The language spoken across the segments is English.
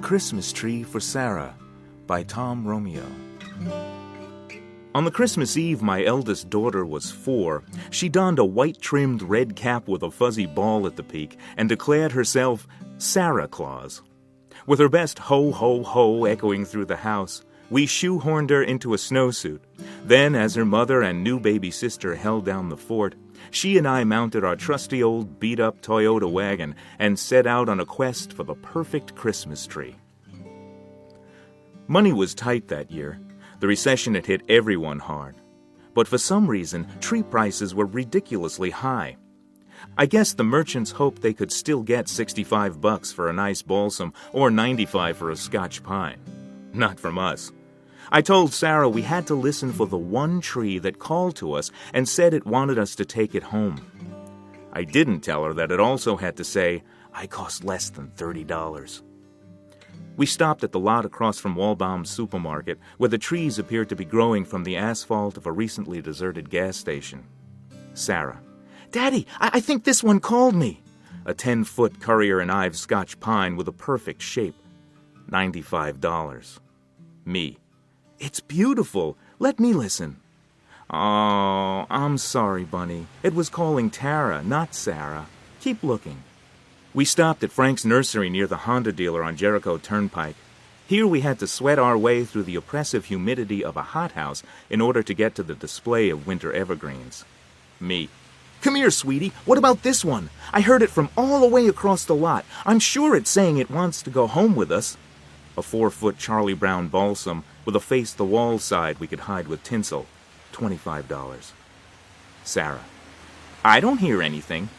Christmas Tree for Sara by Tom Romeo. On the Christmas Eve my eldest daughter was 4, she donned a white-trimmed red cap with a fuzzy ball at the peak and declared herself Sara Claus. With her best ho, ho, ho echoing through the house, we shoehorned her into a snowsuit. Then, as her mother and new baby sister held down the fort, she and I mounted our trusty old beat-up Toyota wagon and set out on a quest for the perfect Christmas tree. Money was tight that year. The recession had hit everyone hard. But for some reason, tree prices were ridiculously high. I guess the merchants hoped they could still get $65 for a nice balsam or $95 for a Scotch pine. Not from us. I told Sara we had to listen for the one tree that called to us and said it wanted us to take it home. I didn't tell her that it also had to say, I cost less than $30. We stopped at the lot across from Walbaum's supermarket, where the trees appeared to be growing from the asphalt of a recently deserted gas station. Sara, Daddy, I think this one called me. A 10-foot Currier and Ives Scotch pine with a perfect shape. $95. Me, it's beautiful. Let me listen. Oh, I'm sorry, Bunny. It was calling Tara, not Sara. Keep looking. We stopped at Frank's nursery near the Honda dealer on Jericho Turnpike. Here we had to sweat our way through the oppressive humidity of a hothouse in order to get to the display of winter evergreens. Me, come here, sweetie. What about this one? I heard it from all the way across the lot. I'm sure it's saying it wants to go home with us. A 4-foot Charlie Brown balsam with a face-the-wall side we could hide with tinsel. $25. Sara, I don't hear anything.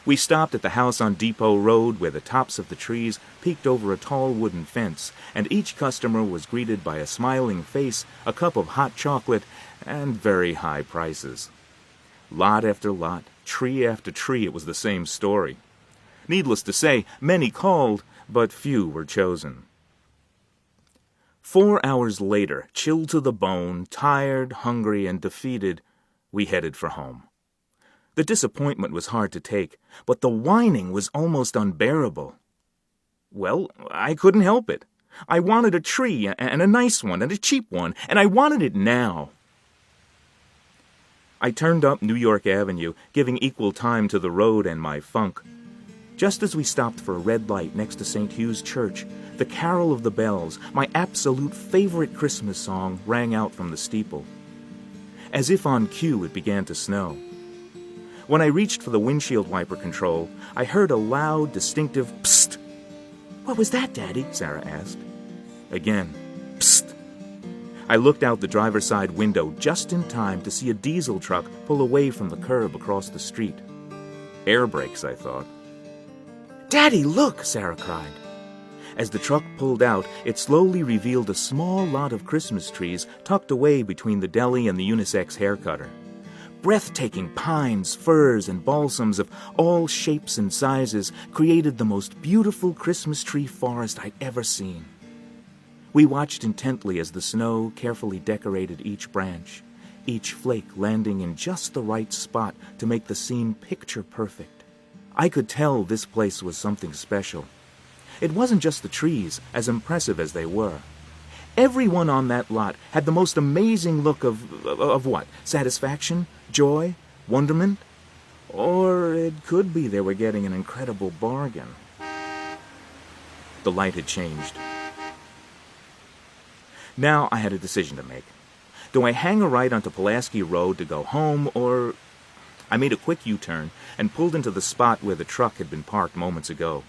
We stopped at the house on Depot Road where the tops of the trees peeked over a tall wooden fence, and each customer was greeted by a smiling face, a cup of hot chocolate, and very high prices. Lot after lot, tree after tree, it was the same story. Needless to say, many called, but few were chosen. 4 hours later, chilled to the bone, tired, hungry, and defeated, we headed for home. The disappointment was hard to take, but the whining was almost unbearable. Well, I couldn't help it. I wanted a tree, and a nice one, and a cheap one, and I wanted it now. I turned up New York Avenue, giving equal time to the road and my funk. Just as we stopped for a red light next to St. Hugh's Church, the Carol of the Bells, my absolute favorite Christmas song, rang out from the steeple. As if on cue, it began to snow. When I reached for the windshield wiper control, I heard a loud, distinctive psst. What was that, Daddy? Sara asked. Again, psst. I looked out the driver's side window just in time to see a diesel truck pull away from the curb across the street. Air brakes, I thought. Daddy, look, Sara cried. As the truck pulled out, it slowly revealed a small lot of Christmas trees tucked away between the deli and the unisex hair cutter. Breathtaking pines, firs, and balsams of all shapes and sizes created the most beautiful Christmas tree forest I'd ever seen. We watched intently as the snow carefully decorated each branch, each flake landing in just the right spot to make the scene picture perfect. I could tell this place was something special. It wasn't just the trees, as impressive as they were. Everyone on that lot had the most amazing look of what? Satisfaction? Joy? Wonderment? Or it could be they were getting an incredible bargain. The light had changed. Now I had a decision to make. Do I hang a right onto Pulaski Road to go home, or... I made a quick U-turn and pulled into the spot where the truck had been parked moments ago.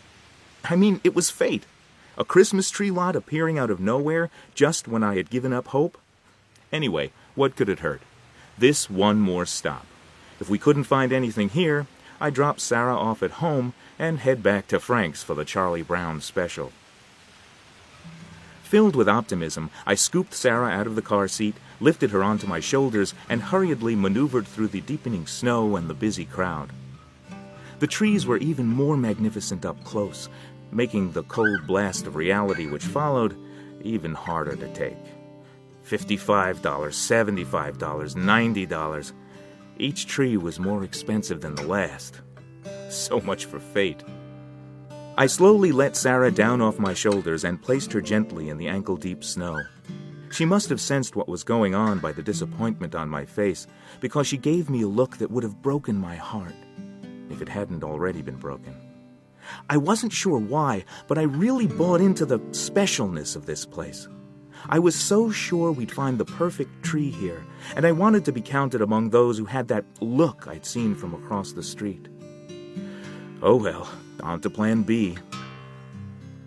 I mean, it was fate. A Christmas tree lot appearing out of nowhere just when I had given up hope? Anyway, what could it hurt? This one more stop. If we couldn't find anything here, I dropped Sara off at home and head back to Frank's for the Charlie Brown special. Filled with optimism, I scooped Sara out of the car seat, lifted her onto my shoulders, and hurriedly maneuvered through the deepening snow and the busy crowd. The trees were even more magnificent up close, making the cold blast of reality which followed even harder to take. $55, $75, $90. Each tree was more expensive than the last. So much for fate. I slowly let Sara down off my shoulders and placed her gently in the ankle-deep snow. She must have sensed what was going on by the disappointment on my face, because she gave me a look that would have broken my heart, if it hadn't already been broken. I wasn't sure why, but I really bought into the specialness of this place. I was so sure we'd find the perfect tree here, and I wanted to be counted among those who had that look I'd seen from across the street. Oh well, on to plan B.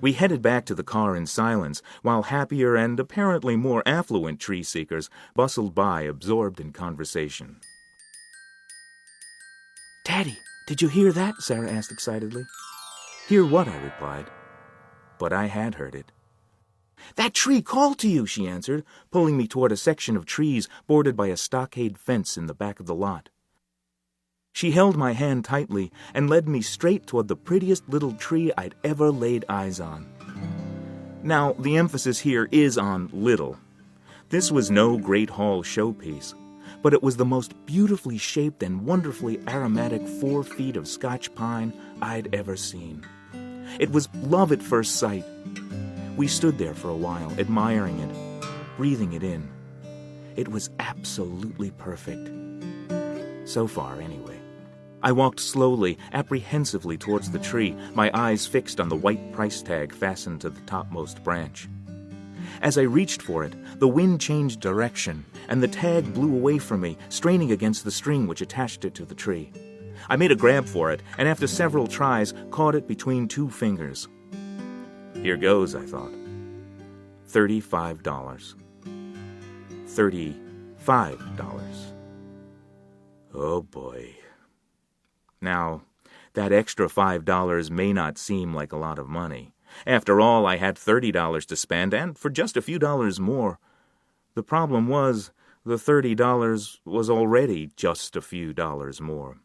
We headed back to the car in silence, while happier and apparently more affluent tree seekers bustled by, absorbed in conversation. "Daddy, did you hear that?" Sara asked excitedly. "Hear what?" I replied. But I had heard it. "That tree called to you," she answered, pulling me toward a section of trees bordered by a stockade fence in the back of the lot. She held my hand tightly and led me straight toward the prettiest little tree I'd ever laid eyes on. Now, the emphasis here is on little. This was no Great Hall showpiece, but it was the most beautifully shaped and wonderfully aromatic 4 feet of Scotch pine I'd ever seen. It was love at first sight. We stood there for a while, admiring it, breathing it in. It was absolutely perfect. So far, anyway. I walked slowly, apprehensively towards the tree, my eyes fixed on the white price tag fastened to the topmost branch. As I reached for it, the wind changed direction, and the tag blew away from me, straining against the string which attached it to the tree. I made a grab for it, and after several tries, caught it between 2 fingers. Here goes, I thought. $35. $35. Oh boy. Now, that extra $5 may not seem like a lot of money. After all, I had $30 to spend, and for just a few dollars more. The problem was, the $30 was already just a few dollars more.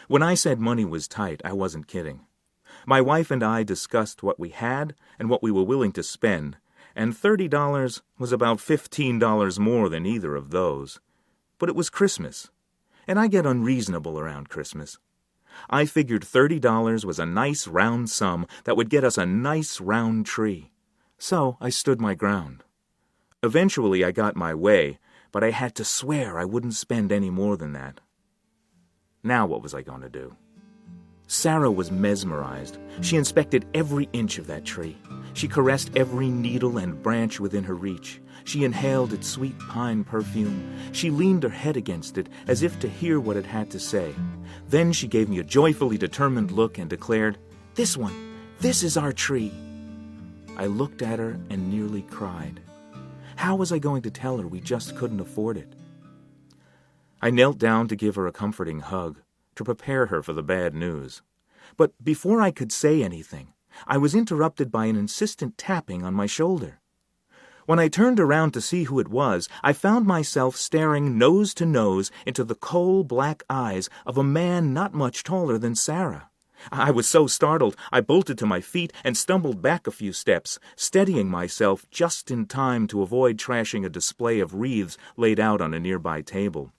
When I said money was tight, I wasn't kidding. My wife and I discussed what we had and what we were willing to spend, and $30 was about $15 more than either of those. But it was Christmas, and I get unreasonable around Christmas. I figured $30 was a nice round sum that would get us a nice round tree. So I stood my ground. Eventually I got my way, but I had to swear I wouldn't spend any more than that. Now what was I going to do? Sara was mesmerized. She inspected every inch of that tree. She caressed every needle and branch within her reach. She inhaled its sweet pine perfume. She leaned her head against it as if to hear what it had to say. Then she gave me a joyfully determined look and declared, "This one, this is our tree." I looked at her and nearly cried. How was I going to tell her we just couldn't afford it? I knelt down to give her a comforting hug, to prepare her for the bad news. But before I could say anything, I was interrupted by an insistent tapping on my shoulder. When I turned around to see who it was, I found myself staring nose to nose into the coal-black eyes of a man not much taller than Sara. I was so startled, I bolted to my feet and stumbled back a few steps, steadying myself just in time to avoid trashing a display of wreaths laid out on a nearby table.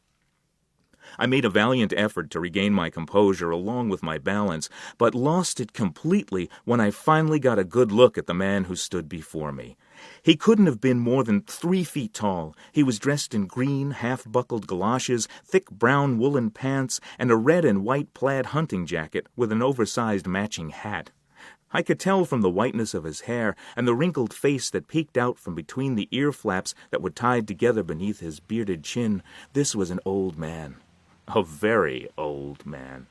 I made a valiant effort to regain my composure along with my balance, but lost it completely when I finally got a good look at the man who stood before me. He couldn't have been more than 3 feet tall. He was dressed in green, half-buckled galoshes, thick brown woolen pants, and a red and white plaid hunting jacket with an oversized matching hat. I could tell from the whiteness of his hair and the wrinkled face that peeked out from between the ear flaps that were tied together beneath his bearded chin, this was an old man. A very old man.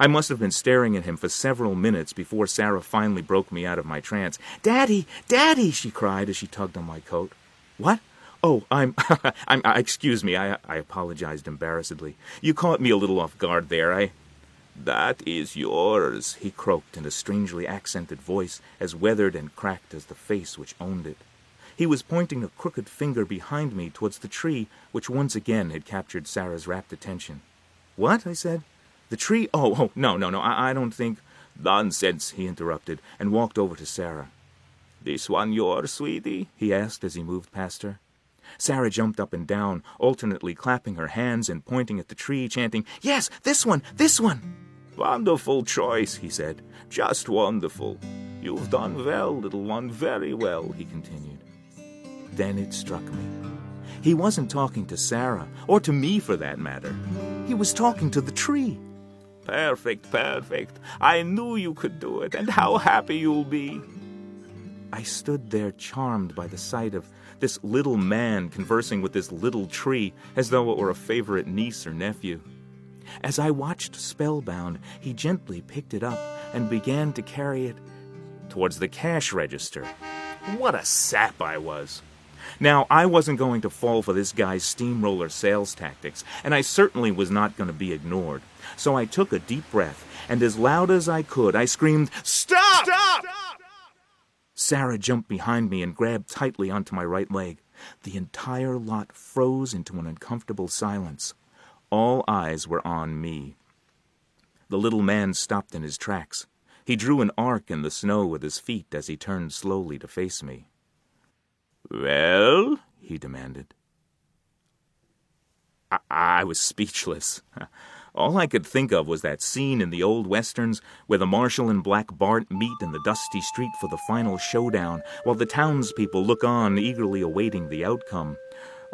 I must have been staring at him for several minutes before Sara finally broke me out of my trance. "Daddy! Daddy!" she cried as she tugged on my coat. "What? Oh, excuse me," I apologized embarrassedly. "You caught me a little off guard there. "That is yours," he croaked in a strangely accented voice, as weathered and cracked as the face which owned it. He was pointing a crooked finger behind me towards the tree, which once again had captured Sara's rapt attention. "What?" I said. "The tree? Oh, no, I don't think—" "Nonsense," he interrupted, and walked over to Sara. "This one yours, sweetie?" he asked as he moved past her. Sara jumped up and down, alternately clapping her hands and pointing at the tree, chanting, "Yes, this one, this one!" "Wonderful choice," he said. "Just wonderful. You've done well, little one, very well," he continued. Then it struck me. He wasn't talking to Sara, or to me for that matter. He was talking to the tree. "Perfect, perfect. I knew you could do it, and how happy you'll be." I stood there charmed by the sight of this little man conversing with this little tree as though it were a favorite niece or nephew. As I watched spellbound, he gently picked it up and began to carry it towards the cash register. What a sap I was! Now, I wasn't going to fall for this guy's steamroller sales tactics, and I certainly was not going to be ignored. So I took a deep breath, and as loud as I could, I screamed, "Stop! Stop!" Sara jumped behind me and grabbed tightly onto my right leg. The entire lot froze into an uncomfortable silence. All eyes were on me. The little man stopped in his tracks. He drew an arc in the snow with his feet as he turned slowly to face me. "Well?" he demanded. I was speechless. All I could think of was that scene in the old westerns where the Marshal and Black Bart meet in the dusty street for the final showdown, while the townspeople look on, eagerly awaiting the outcome.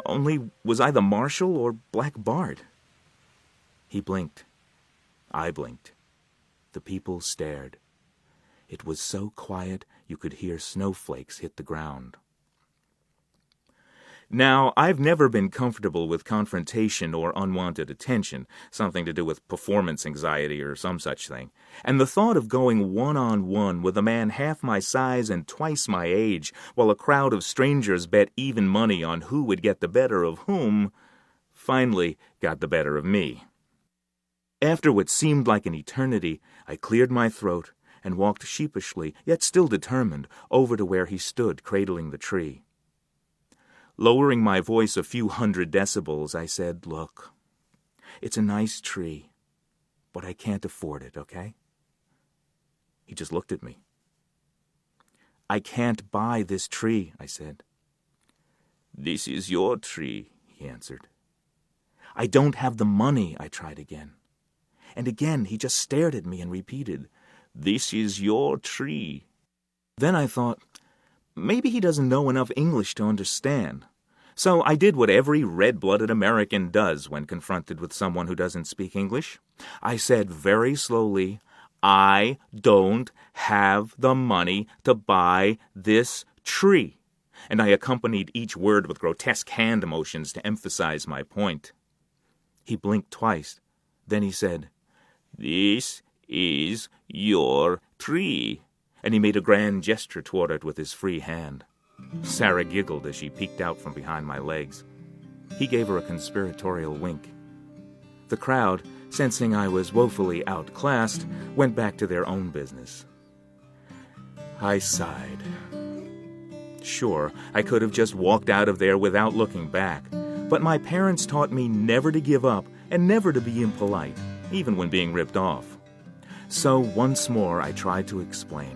Only, was I the Marshal or Black Bart? He blinked. I blinked. The people stared. It was so quiet you could hear snowflakes hit the ground. Now, I've never been comfortable with confrontation or unwanted attention, something to do with performance anxiety or some such thing, and the thought of going one-on-one with a man half my size and twice my age, while a crowd of strangers bet even money on who would get the better of whom, finally got the better of me. After what seemed like an eternity, I cleared my throat and walked sheepishly, yet still determined, over to where he stood cradling the tree. Lowering my voice a few hundred decibels, I said, "Look, it's a nice tree, but I can't afford it, okay?" He just looked at me. "I can't buy this tree," I said. "This is your tree," he answered. "I don't have the money," I tried again. And again he just stared at me and repeated, "This is your tree." Then I thought, maybe he doesn't know enough English to understand. So I did what every red-blooded American does when confronted with someone who doesn't speak English. I said very slowly, "I don't have the money to buy this tree." And I accompanied each word with grotesque hand motions to emphasize my point. He blinked twice. Then he said, "This is your tree." And he made a grand gesture toward it with his free hand. Sara giggled as she peeked out from behind my legs. He gave her a conspiratorial wink. The crowd, sensing I was woefully outclassed, went back to their own business. I sighed. Sure, I could have just walked out of there without looking back, but my parents taught me never to give up and never to be impolite, even when being ripped off. So once more I tried to explain.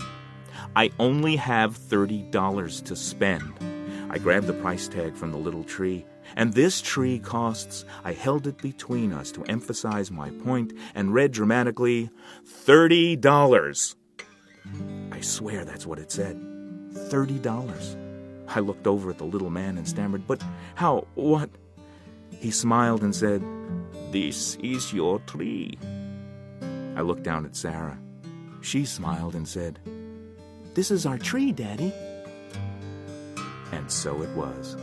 I only have $30 to spend. I grabbed the price tag from the little tree, and this tree costs, I held it between us to emphasize my point, and read dramatically, $30. I swear that's what it said. $30. I looked over at the little man and stammered, "But how, what?" He smiled and said, "This is your tree." I looked down at Sara. She smiled and said, "This is our tree, Daddy." And so it was.